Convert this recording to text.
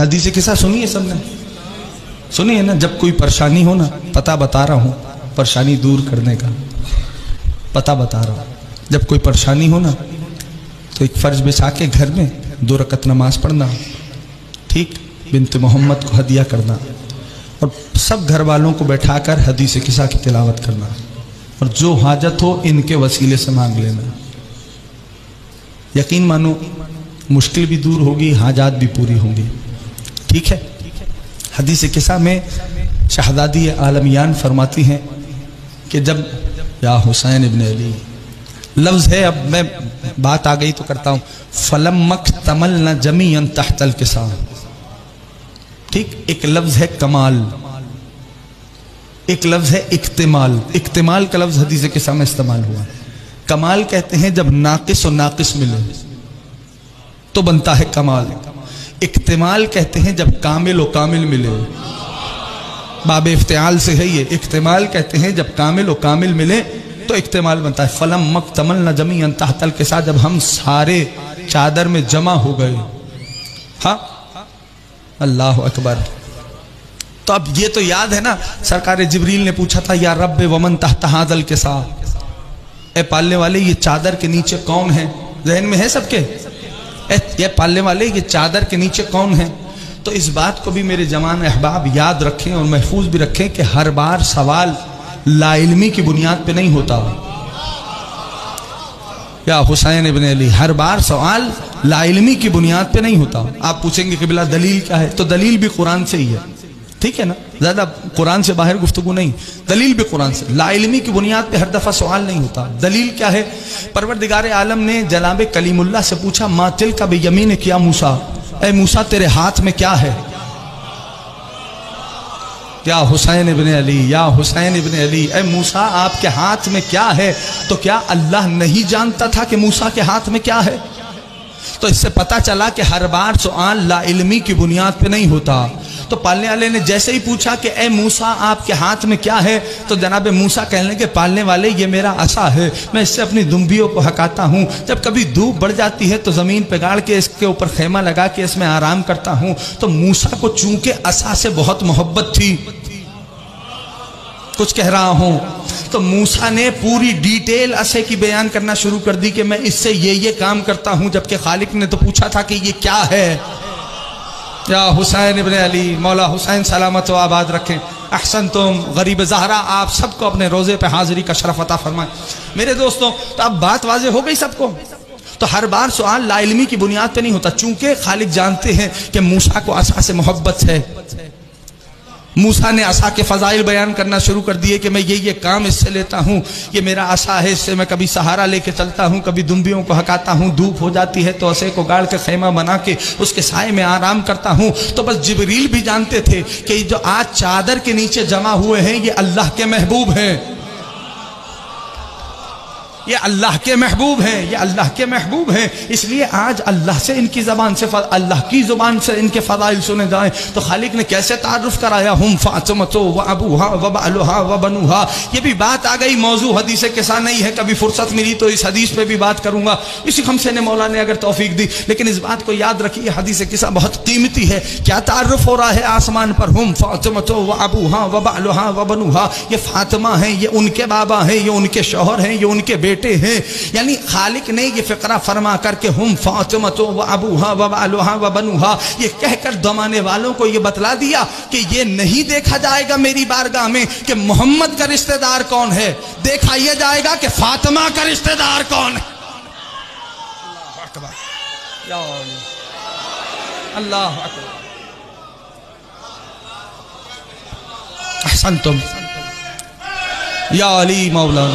حدیث قصہ سنی ہے سب نے؟ سنی ہے نا؟ جب کوئی پریشانی ہو نا، پتہ بتا رہا ہوں پریشانی دور کرنے کا، پتہ بتا رہا ہوں، جب کوئی پریشانی ہو نا تو ایک فرض بچھا کے گھر میں 2 رکعت نماز پڑھنا، ٹھیک، بنت محمد کو ہدیہ کرنا، اور سب گھر والوں کو بیٹھا کر حدیث قصہ کی تلاوت کرنا، اور جو حاجت ہو ان کے وسیلے سے مانگ لینا۔ یقین مانو مشکل بھی دور ہوگی، حاجات بھی پوری ہوں گی، ٹھیک ہے۔ حدیث قصہ میں شہزادی عالمیان فرماتی ہیں کہ جب یا حسین ابن علی لفظ ہے، اب میں بات آ گئی تو کرتا ہوں، فَلَمَّ اكْتَمَلْنَ جَمِيعًا تَحْتَ الْقِصَامِ، ٹھیک، ایک لفظ ہے کمال، ایک لفظ ہے اکتمال۔ اکتمال کا لفظ حدیث قصہ میں استعمال ہوا۔ کمال کہتے ہیں جب ناقص و ناقص ملے تو بنتا ہے کمال۔ اکتمال کہتے ہیں جب کامل و کامل ملے، باب افتعال سے ہے یہ۔ اکتمال کہتے ہیں جب کامل و کامل ملے تو اکتمال بنتا ہے۔ فَلَمَّ اكْتَمَلْنَ جَمِيعًا تَحْتَ الْقِصَامِ، جب ہم سارے چادر میں جمع ہو گئے، ہاں، اللہ اکبر۔ تو اب یہ تو یاد ہے نا، سرکار جبریل نے پوچھا تھا یا رب ومن تحت ھذا القصام، اے پالنے والے یہ چادر کے نیچے کون ہیں؟ ذہن میں ہے سب کے؟ یہ پالنے والے یہ چادر کے نیچے کون ہیں؟ تو اس بات کو بھی میرے جوان احباب یاد رکھیں اور محفوظ بھی رکھیں کہ ہر بار سوال لا علمی کی بنیاد پہ نہیں ہوتا۔ یا حسین ابن علی، ہر بار سوال لا علمی کی بنیاد پہ نہیں ہوتا۔ آپ پوچھیں گے کہ بلا دلیل کیا ہے؟ تو دلیل بھی قرآن سے ہی ہے، ٹھیک ہے نا؟ زیادہ قرآن سے باہر گفتگو نہیں، دلیل بھی قرآن سے۔ لا علمی کی بنیاد پہ ہر دفعہ سوال نہیں ہوتا۔ دلیل کیا ہے؟ پروردگار عالم نے جناب کلیم اللہ سے پوچھا ما تلک بیمینک یا موسیٰ، اے موسیٰ تیرے ہاتھ میں کیا ہے؟ یا حسین ابن علی، یا حسین ابن علی، اے موسیٰ آپ کے ہاتھ میں کیا ہے؟ تو کیا اللہ نہیں جانتا تھا کہ موسیٰ کے ہاتھ میں کیا ہے؟ تو اس سے پتا چلا کہ ہر بار سوال لا علمی کی بنیاد پہ نہیں ہوتا۔ تو پالنے والے نے جیسے ہی پوچھا کہ اے موسیٰ آپ کے ہاتھ میں کیا ہے، تو جناب موسیٰ کہنے لگے پالنے والے یہ میرا عصا ہے، میں اس سے اپنی دنبیوں کو ہکاتا ہوں، جب کبھی دھوپ بڑھ جاتی ہے تو زمین پہ گاڑ کے اس کے اوپر خیمہ لگا کے اس میں آرام کرتا ہوں۔ تو موسیٰ کو چونکہ عصا سے بہت محبت تھی، کچھ کہہ رہا ہوں، تو موسیٰ نے پوری ڈیٹیل عصے کی بیان کرنا شروع کر دی کہ میں اس سے یہ کام کرتا ہوں، جبکہ خالق نے تو پوچھا تھا کہ یہ کیا ہے۔ یا حسین ابن علی، مولا حسین سلامت و آباد رکھیں۔ احسنتم، غریب زہرا آپ سب کو اپنے روزے پہ حاضری کا شرف عطا فرمائیں۔ میرے دوستوں، تو اب بات واضح ہو گئی سب کو۔ تو ہر بار سوال لا علمی کی بنیاد پہ نہیں ہوتا، چونکہ خالق جانتے ہیں کہ موسیٰ کو عصا سے محبت ہے۔ موسیٰ نے عصا کے فضائل بیان کرنا شروع کر دیے کہ میں یہ کام اس سے لیتا ہوں، یہ میرا عصا ہے، اس سے میں کبھی سہارا لے کے چلتا ہوں، کبھی دنبیوں کو ہکاتا ہوں، دھوپ ہو جاتی ہے تو عصے کو گاڑ کے خیمہ بنا کے اس کے سائے میں آرام کرتا ہوں۔ تو بس جبریل بھی جانتے تھے کہ جو آج چادر کے نیچے جمع ہوئے ہیں یہ اللہ کے محبوب ہیں، یہ اللہ کے محبوب ہیں، یہ اللہ کے محبوب ہیں۔ اس لیے آج اللہ سے ان کی زبان سے، اللہ کی زبان سے ان کے فضائل سنے جائیں تو خالق نے کیسے تعارف کرایا، ہم فاطمہ و ابوہا و بعلہا و بنوہا۔ یہ بھی بات آ گئی، موضوع حدیث قصہ نہیں ہے، کبھی فرصت ملی تو اس حدیث پہ بھی بات کروں گا، اسی خمسے نے مولا نے اگر توفیق دی۔ لیکن اس بات کو یاد رکھیے حدیث قصہ بہت قیمتی ہے۔ کیا تعارف ہو رہا ہے آسمان پر؟ ہم فاطمہ و ابوہا و بعلہا و بنوہا، یہ فاطمہ ہیں، یہ ان کے بابا ہیں، یہ ان کے شوہر ہیں، یہ ان کے بیٹے ہیں۔ یعنی خالق نے یہ فقرہ فرما کر کے ہم فاطمہ و ابوہا و بعلہا و بنوہا یہ کہہ کر زمانے والوں کو یہ بتلا دیا کہ یہ نہیں دیکھا جائے گا میری بارگاہ میں کہ محمد کا رشتہ دار کون ہے، دیکھا یہ جائے گا کہ فاطمہ کا رشتہ دار کون ہے۔ اللہ اکبر، یا اللہ اکبر، احسنتم یا علی مولانا۔